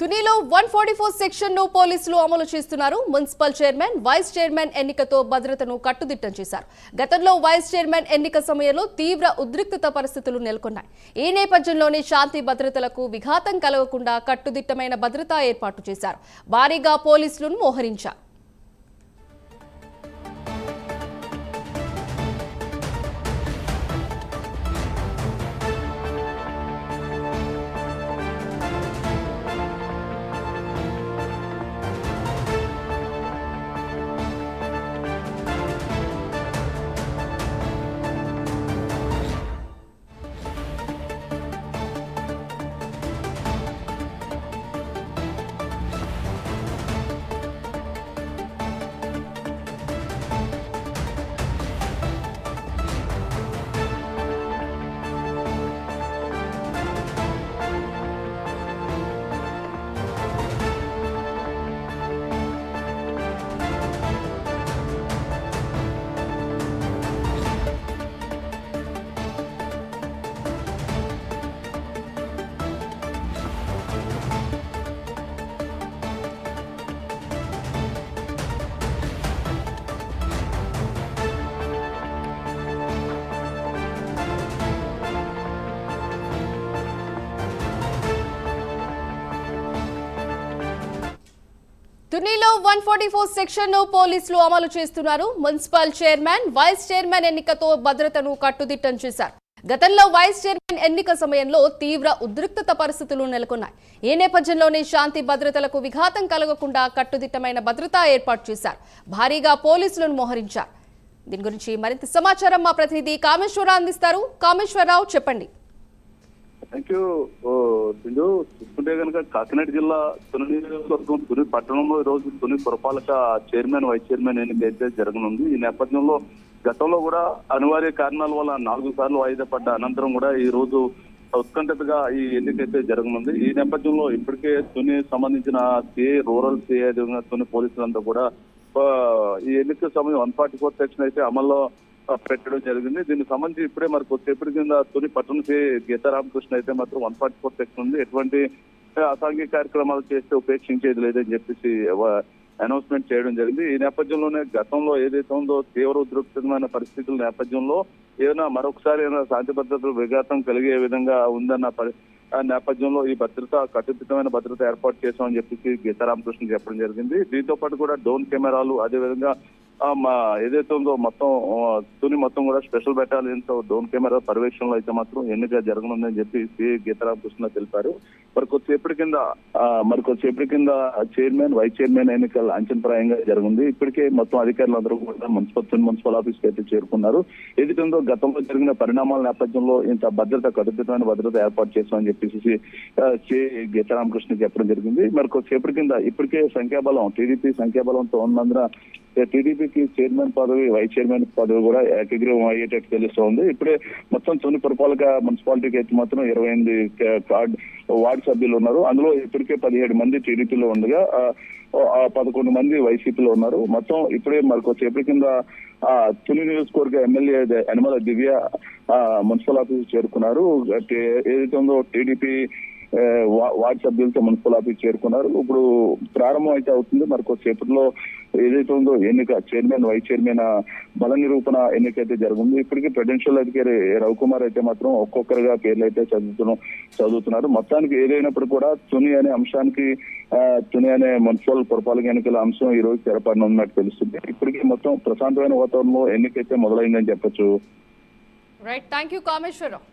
తునిలో 144 section ను పోలీసులు అమలు చేస్తున్నారు. మున్సిపల్ చైర్మన్, వైస్ చైర్మన్ ఎన్నికతో భద్రతను కట్టుదిట్టం చేశారు. గతంలో వైస్ చైర్మన్ ఎన్నిక సమయంలో తీవ్ర ఉద్రిక్తత పరిస్థితులు నెలకొన్నాయి. ఈ నేపథ్యంలోనే శాంతి భద్రతలకు విఘాతం కలగకుండా కట్టుదిట్టమైన భద్రతా ఏర్పాటు చేశారు. భారీగా పోలీసులను మోహరించారు. తునిలో 144 సెక్షన్ ను పోలీసులు అమలు చేస్తున్నారు. మున్సిపల్ చైర్మన్, వైస్ చైర్మన్ ఎన్నికతో భద్రతను కట్టుదిట్టం చేశారు. గతంలో వైస్ చైర్మన్ ఎన్నిక సమయంలో తీవ్ర ఉద్రిక్తత పరిస్థితులు నెలకొన్నాయి. ఈ నేపథ్యంలోనే శాంతి భద్రతలకు విఘాతం కలగకుండా కట్టుదిట్టమైన భద్రతా ఏర్పాటు చేశారు. భారీగా పోలీసులను మోహరించారు. దీని గురించి మరింత సమాచారం మా ప్రతినిధి కామేశ్వరరావు అందిస్తారు. కామేశ్వరరావు, చెప్పండి. Thank you. చూసుకుంటే కనుక కాకినాడ జిల్లా తుని నియోజకవర్గం తుని పట్టణంలో ఈ రోజు తుని పురపాలక చైర్మన్, వైస్ చైర్మన్ ఎన్నిక అయితే జరగనుంది. ఈ నేపథ్యంలో గతంలో కూడా అనివార్య కారణాల వల్ల 4 సార్లు వాయిదా పడ్డ అనంతరం కూడా ఈ రోజు ఉత్కంఠతగా ఈ ఎన్నిక అయితే జరగనుంది. ఈ నేపథ్యంలో ఇప్పటికే తుని సంబంధించిన సిఐ, రూరల్ సిఐ, తుని పోలీసులంతా కూడా ఈ ఎన్నిక సమయం 144 సెక్షన్ అయితే అమల్లో పెట్టడం జరిగింది. దీనికి సంబంధించి ఇప్పుడే మరి కొద్దిసేపటి కింద తుని పట్టణ గీతారామకృష్ణ అయితే మాత్రం 144 సెక్షన్ ఉంది, ఎటువంటి అసాంఘిక కార్యక్రమాలు చేస్తే ఉపేక్షించేది లేదని చెప్పేసి అనౌన్స్మెంట్ చేయడం జరిగింది. ఈ నేపథ్యంలోనే గతంలో ఏదైతే ఉందో తీవ్ర ఉద్రిక్తమైన పరిస్థితుల నేపథ్యంలో ఏమైనా మరొకసారి శాంతి భద్రతలు విఘాతం కలిగే విధంగా ఉందన్న నేపథ్యంలో ఈ కట్టుదిట్టమైన భద్రత ఏర్పాటు చేశామని చెప్పేసి గీతారామకృష్ణ చెప్పడం జరిగింది. దీంతో పాటు కూడా డ్రోన్ కెమెరాలు, అదేవిధంగా ఏదైతే ఉందో మొత్తం తుని మొత్తం కూడా స్పెషల్ బెటాలియన్స్ డ్రోన్ కెమెరా పర్యవేక్షణలో అయితే మాత్రం ఎన్నిక జరగనుందని చెప్పి సిఐ గీతారామకృష్ణ తెలిపారు. మరి కొద్దిసేపటి కింద చైర్మన్, వైస్ చైర్మన్ ఎన్నిక లాంఛనప్రాయంగా జరుగుంది. ఇప్పటికే మొత్తం అధికారులందరూ కూడా మున్సిపల్ ఆఫీస్ కి అయితే చేరుకున్నారు. ఏదైతే ఉందో గతంలో జరిగిన పరిణామాల నేపథ్యంలో ఇంత కట్టుదిట్టమైన భద్రత ఏర్పాటు చేస్తామని చెప్పేసి సిఐ గీతారామకృష్ణ చెప్పడం జరిగింది. మరి కొద్దిసేపటి కింద ఇప్పటికే సంఖ్యాబలం, టీడీపీ సంఖ్యాబలంతో ఉన్నందున టీడీపీకి చైర్మన్ పదవి, వైస్ చైర్మన్ పదవి కూడా ఏకగ్రీవం అయ్యేటట్టు తెలుస్తోంది. ఇప్పుడే మొత్తం తుని పురపాలక మున్సిపాలిటీకి అయితే మాత్రం 28 వార్డు సభ్యులు ఉన్నారు. అందులో ఇప్పటికే 17 మంది టీడీపీలో ఉండగా 11 మంది వైసీపీలో ఉన్నారు. మొత్తం ఇప్పుడే మరికొద్దిసేపటి కింద తుని నియోజకవర్గ ఎమ్మెల్యే యనమల దివ్య మున్సిపల్ ఆఫీస్ చేరుకున్నారు. ఏదైతే ఉందో టీడీపీ వార్డు సభ్యులతో మున్సిపల్ ఆఫీస్ చేరుకున్నారు. ఇప్పుడు ప్రారంభం అయితే అవుతుంది. మరి కొద్దిసేపట్లో ఏదైతే ఉందో ఎన్నిక చైర్మన్, వైస్ చైర్మన్ బల నిరూపణ ఎన్నిక అయితే జరుగుతుంది. ఇప్పటికీ ప్రెసిడెన్షియల్ అధికారి రవికుమార్ అయితే మాత్రం ఒక్కొక్కరుగా పేర్లు అయితే చదువుతున్నారు. మొత్తానికి ఏదైనప్పుడు కూడా తుని అనే అంశానికి, తుని అనే మున్సిపల్ పురపాలక ఎన్నికల అంశం ఈ రోజు తెరపడినట్టు తెలుస్తుంది. ఇప్పటికీ మొత్తం ప్రశాంతమైన వాతావరణంలో ఎన్నికైతే మొదలైందని చెప్పొచ్చు. Right, thank you Kameswara Rao.